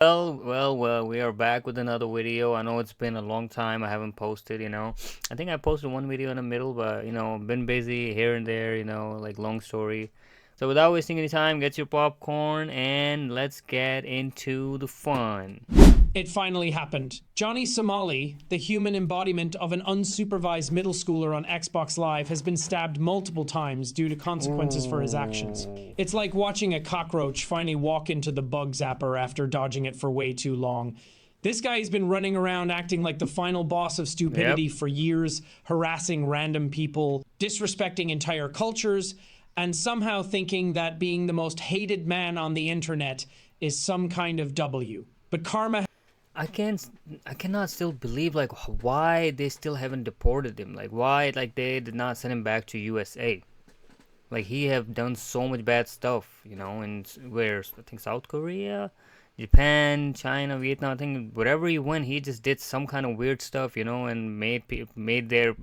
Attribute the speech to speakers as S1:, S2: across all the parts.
S1: Well, we are back with another video. I know it's been a long time. I haven't posted. I think I posted one video in the middle, but, been busy here and there, like long story. So without wasting any time, get your popcorn and let's get into the fun.
S2: It finally happened. Johnny Somali, the human embodiment of an unsupervised middle schooler on Xbox Live, has been stabbed multiple times due to consequences for his actions. It's like watching a cockroach finally walk into the bug zapper after dodging it for way too long. This guy has been running around acting like the final boss of stupidity for years, harassing random people, disrespecting entire cultures, and somehow thinking that being the most hated man on the internet is some kind of W. But karma.
S1: I cannot still believe like why they still haven't deported him. Like why like they did not send him back to USA. Like he have done so much bad stuff, in where I think South Korea, Japan, China, Vietnam. I think wherever he went, he just did some kind of weird stuff, and made their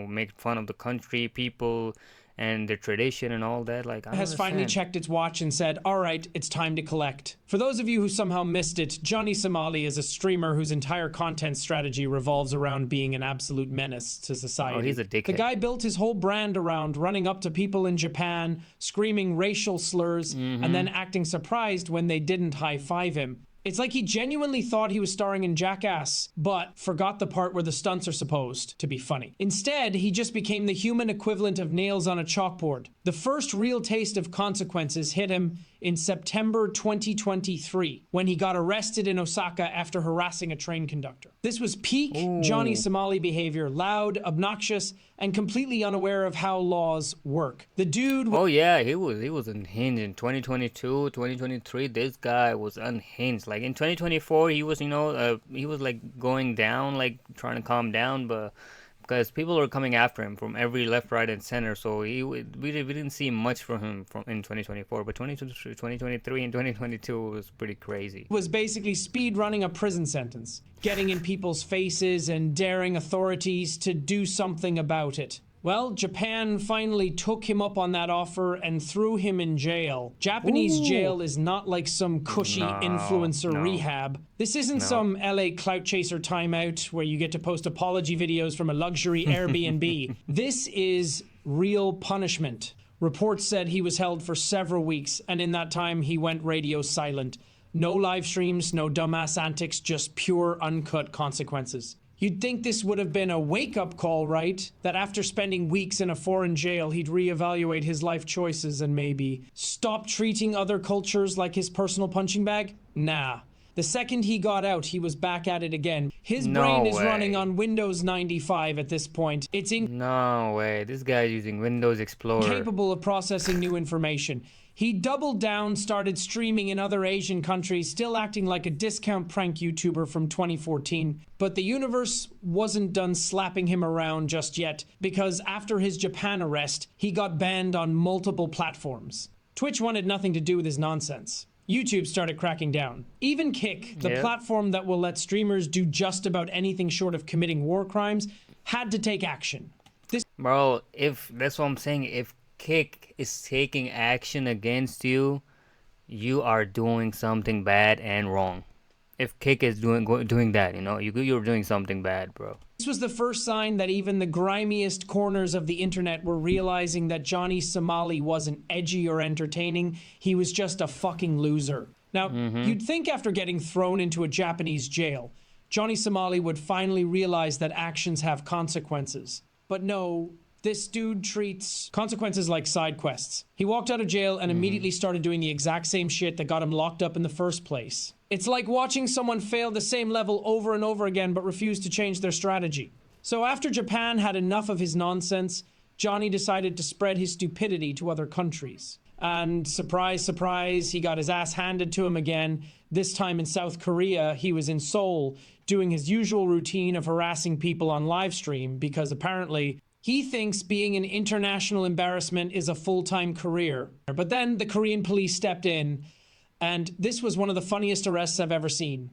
S1: make fun of the country, people, and their tradition and all that. Like I don't
S2: has finally
S1: understand.
S2: checked its watch and said, all right, it's time to collect. For those of you who somehow missed it, Johnny Somali is a streamer whose entire content strategy revolves around being an absolute menace to society.
S1: Oh, he's a dickhead.
S2: The guy built his whole brand around running up to people in Japan, screaming racial slurs, and then acting surprised when they didn't high-five him. It's like he genuinely thought he was starring in Jackass, but forgot the part where the stunts are supposed to be funny. Instead, he just became the human equivalent of nails on a chalkboard. The first real taste of consequences hit him in September 2023, when he got arrested in Osaka after harassing a train conductor. This was peak Johnny Somali behavior, loud, obnoxious, and completely unaware of how laws work. The dude...
S1: Oh yeah, he was unhinged in 2022, 2023. This guy was unhinged. Like in 2024, he was he was like going down, like trying to calm down, but because people were coming after him from every left, right, and center, so we didn't see much from him in 2024. But 2023 and 2022 was pretty crazy.
S2: Was basically speed running a prison sentence, getting in people's faces and daring authorities to do something about it. Well, Japan finally took him up on that offer and threw him in jail. Japanese jail is not like some cushy influencer rehab. This isn't some LA clout chaser timeout where you get to post apology videos from a luxury Airbnb. This is real punishment. Reports said he was held for several weeks, and in that time he went radio silent. No live streams, no dumbass antics, just pure uncut consequences. You'd think this would have been a wake-up call, right? That after spending weeks in a foreign jail, he'd reevaluate his life choices and maybe stop treating other cultures like his personal punching bag? Nah. The second he got out, he was back at it again. His brain is running on Windows 95 at this point. It's
S1: No way. This guy's using Windows Explorer.
S2: incapable of processing new information. He doubled down, started streaming in other Asian countries, still acting like a discount prank YouTuber from 2014. But the universe wasn't done slapping him around just yet, because after his Japan arrest, he got banned on multiple platforms. Twitch wanted nothing to do with his nonsense. YouTube started cracking down. Even Kick, the platform that will let streamers do just about anything short of committing war crimes, had to take action.
S1: Bro, if that's what I'm saying, if Kick is taking action against you, you are doing something bad and wrong. If Kick is doing that, you're doing something bad, bro.
S2: This was the first sign that even the grimiest corners of the internet were realizing that Johnny Somali wasn't edgy or entertaining. He was just a fucking loser. Now, you'd think after getting thrown into a Japanese jail, Johnny Somali would finally realize that actions have consequences. But no, this dude treats consequences like side quests. He walked out of jail and immediately started doing the exact same shit that got him locked up in the first place. It's like watching someone fail the same level over and over again but refuse to change their strategy. So after Japan had enough of his nonsense, Johnny decided to spread his stupidity to other countries. And surprise, surprise, he got his ass handed to him again. This time in South Korea, he was in Seoul doing his usual routine of harassing people on livestream because apparently he thinks being an international embarrassment is a full-time career. But then the Korean police stepped in, and this was one of the funniest arrests I've ever seen.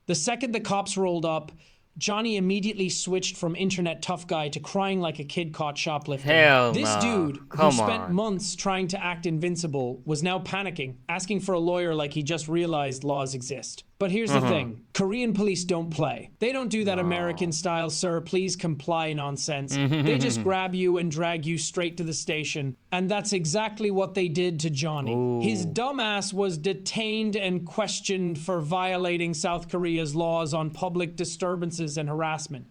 S2: The second the cops rolled up, Johnny immediately switched from internet tough guy to crying like a kid caught shoplifting.
S1: Hell
S2: This
S1: no.
S2: dude, who
S1: Come
S2: spent
S1: on.
S2: months trying to act invincible, was now panicking, asking for a lawyer like he just realized laws exist. But here's the thing. Korean police don't play. They don't do that American style, sir, please comply nonsense. They just grab you and drag you straight to the station. And that's exactly what they did to Johnny.
S1: Ooh.
S2: His dumbass was detained and questioned for violating South Korea's laws on public disturbances and harassment.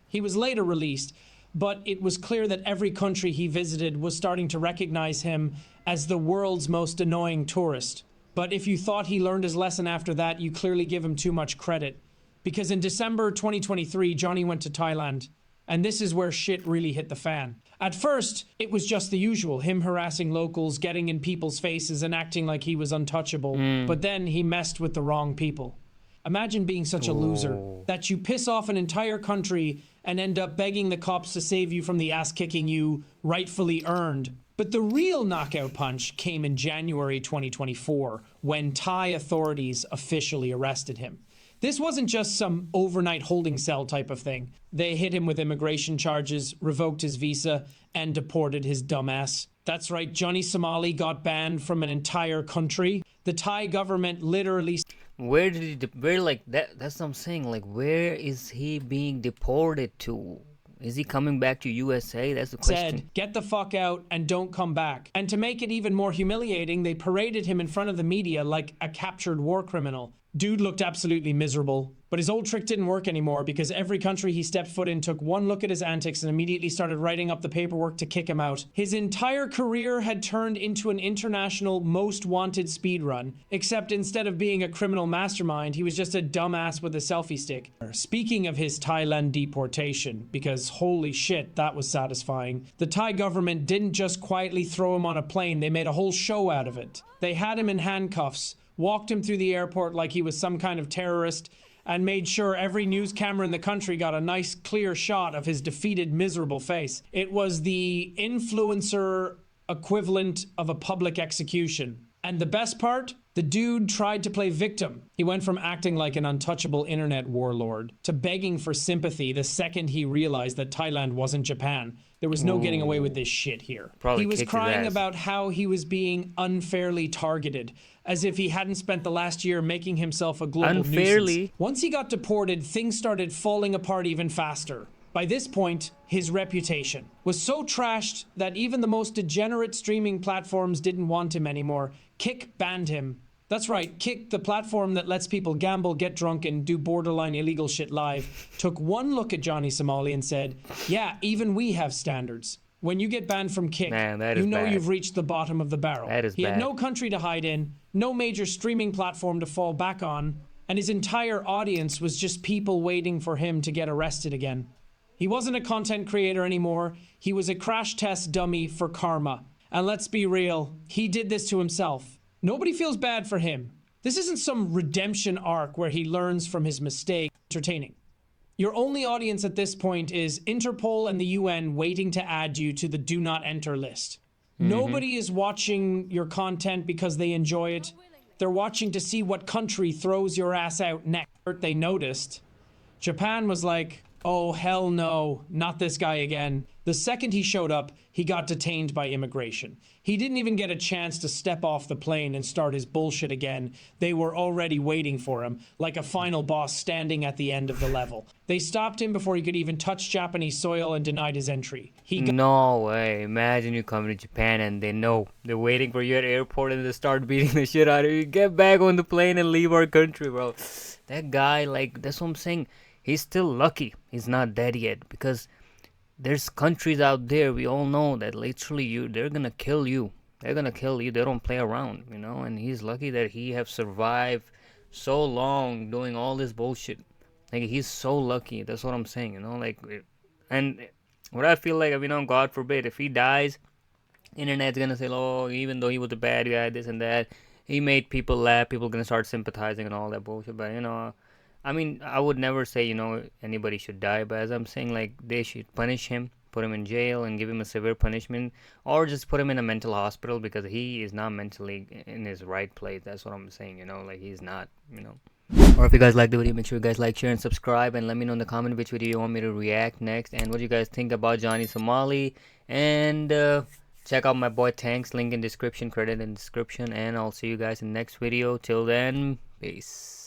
S2: He was later released, but it was clear that every country he visited was starting to recognize him as the world's most annoying tourist. But if you thought he learned his lesson after that, you clearly give him too much credit. Because in December 2023, Johnny went to Thailand, and this is where shit really hit the fan. At first, it was just the usual, him harassing locals, getting in people's faces, and acting like he was untouchable. But then he messed with the wrong people. Imagine being such a loser that you piss off an entire country and end up begging the cops to save you from the ass-kicking you rightfully earned. But the real knockout punch came in January 2024 when Thai authorities officially arrested him. This wasn't just some overnight holding cell type of thing. They hit him with immigration charges, revoked his visa, and deported his dumbass. That's right, Johnny Somali got banned from an entire country. The Thai government literally...
S1: Where did he, where like, that's what I'm saying, like, where is he being deported to? Is he coming back to USA? That's the question.
S2: Said, get the fuck out and don't come back. And to make it even more humiliating, they paraded him in front of the media like a captured war criminal. Dude looked absolutely miserable. But his old trick didn't work anymore because every country he stepped foot in took one look at his antics and immediately started writing up the paperwork to kick him out. His entire career had turned into an international most wanted speedrun, except instead of being a criminal mastermind, he was just a dumbass with a selfie stick. Speaking of his Thailand deportation, because holy shit, that was satisfying, the Thai government didn't just quietly throw him on a plane, they made a whole show out of it. They had him in handcuffs, walked him through the airport like he was some kind of terrorist, and made sure every news camera in the country got a nice clear shot of his defeated, miserable face. It was the influencer equivalent of a public execution. And the best part? The dude tried to play victim. He went from acting like an untouchable internet warlord to begging for sympathy the second he realized that Thailand wasn't Japan. There was no getting away with this shit here.
S1: Probably
S2: he was
S1: kicked his
S2: crying
S1: ass.
S2: about how he was being unfairly targeted, as if he hadn't spent the last year making himself a global
S1: Unfairly?
S2: nuisance. Once he got deported, things started falling apart even faster. By this point, his reputation was so trashed that even the most degenerate streaming platforms didn't want him anymore. Kick banned him. That's right, Kick, the platform that lets people gamble, get drunk, and do borderline illegal shit live, took one look at Johnny Somali and said, yeah, even we have standards. When you get banned from Kick,
S1: Man, that is
S2: you know
S1: bad.
S2: you've reached the bottom of the barrel.
S1: That is
S2: he had
S1: bad.
S2: no country to hide in, no major streaming platform to fall back on, and his entire audience was just people waiting for him to get arrested again. He wasn't a content creator anymore. He was a crash test dummy for karma. And let's be real, he did this to himself. Nobody feels bad for him. This isn't some redemption arc where he learns from his mistake. Entertaining. Your only audience at this point is Interpol and the UN waiting to add you to the do not enter list. Nobody is watching your content because they enjoy it. They're watching to see what country throws your ass out next. They noticed. Japan was like, oh, hell no, not this guy again. The second he showed up, he got detained by immigration. He didn't even get a chance to step off the plane and start his bullshit again. They were already waiting for him, like a final boss standing at the end of the level. They stopped him before he could even touch Japanese soil and denied his entry. He got
S1: No way. Imagine you come to Japan and they know. They're waiting for you at airport and they start beating the shit out of you. Get back on the plane and leave our country, bro. That guy, like, that's what I'm saying. He's still lucky he's not dead yet, because there's countries out there, we all know, that literally they're gonna kill you. They're gonna kill you. They don't play around, you know. And he's lucky that he have survived so long doing all this bullshit. Like, he's so lucky. That's what I'm saying, you know. Like, and what I feel like, you know, God forbid, if he dies, internet's gonna say, oh, even though he was a bad guy, this and that, he made people laugh. People gonna start sympathizing and all that bullshit. But you know, I mean, I would never say, you know, anybody should die, but as I'm saying, like, they should punish him, put him in jail and give him a severe punishment, or just put him in a mental hospital, because he is not mentally in his right place. That's what I'm saying, you know, like, he's not, you know. Or if you guys like the video, make sure you guys like, share, and subscribe, and let me know in the comment which video you want me to react next, and what you guys think about Johnny Somali, and check out my boy Tanks, link in description, credit in description, and I'll see you guys in the next video. Till then, peace.